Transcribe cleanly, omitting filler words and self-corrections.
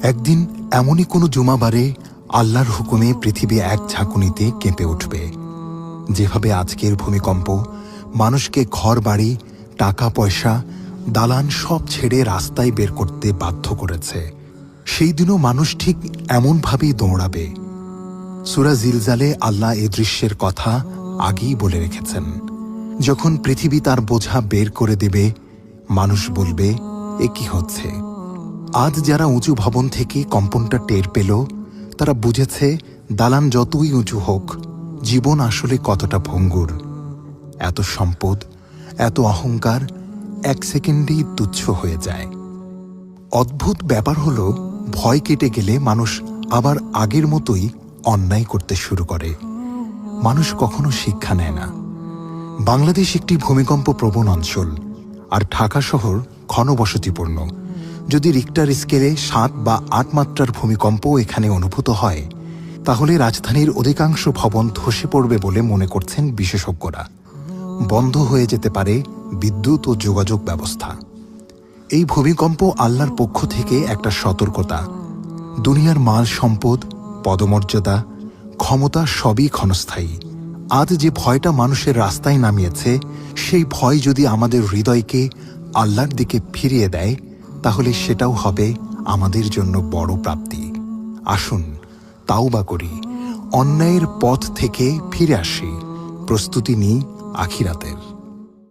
একদিন এমনই কোনো জুমাবারে আল্লাহর হুকুমে পৃথিবী এক ঝাঁকুনিতে কেঁপে উঠবে। যেভাবে আজকের ভূমিকম্প মানুষকে ঘর বাড়ি, টাকা পয়সা, দালান সব ছেড়ে রাস্তায় বের করতে বাধ্য করেছে, সেই দিনও মানুষ ঠিক এমনভাবেই দৌড়াবে। সূরা জিলজালে আল্লাহ এ দৃশ্যের কথা আগেই বলে রেখেছেন। যখন পৃথিবী তার বোঝা বের করে দেবে, মানুষ বলবে, এ কি হচ্ছে? আজ যারা উঁচু ভবন থেকে কম্পনটা টের পেল, তারা বুঝেছে দালান যতই উঁচু হোক, জীবন আসলে কতটা ভঙ্গুর। এত সম্পদ, এত অহংকার এক সেকেন্ডেই তুচ্ছ হয়ে যায়। অদ্ভুত ব্যাপার হলো, ভয় কেটে গেলে মানুষ আবার আগের মতোই অন্যায় করতে শুরু করে। মানুষ কখনো শিক্ষা নেয় না। বাংলাদেশ একটি ভূমিকম্প প্রবণ অঞ্চল, আর ঢাকা শহর ঘনবসতিপূর্ণ। যদি রিক্টার স্কেলে ৭ বা ৮ মাত্রার ভূমিকম্প এখানে অনুভূত হয়, তাহলে রাজধানীর অধিকাংশ ভবন ধসে পড়বে বলে মনে করছেন বিশেষজ্ঞরা। বন্ধ হয়ে যেতে পারে বিদ্যুৎ ও যোগাযোগ ব্যবস্থা। এই ভূমিকম্প আল্লাহর পক্ষ থেকে একটা সতর্কতা। দুনিয়ার মাল সম্পদ, পদমর্যাদা, ক্ষমতা সবই ক্ষণস্থায়ী। আজ যে ভয়টা মানুষের রাস্তায় নামিয়েছে, সেই ভয় যদি আমাদের হৃদয়কে আল্লাহর দিকে ফিরিয়ে দেয়, তাহলে সেটাও হবে আমাদের জন্য বড় প্রাপ্তি। আসুন তাওবা করি, অন্যায়ের পথ থেকে ফিরে আসি, প্রস্তুতি নিই আখিরাতের।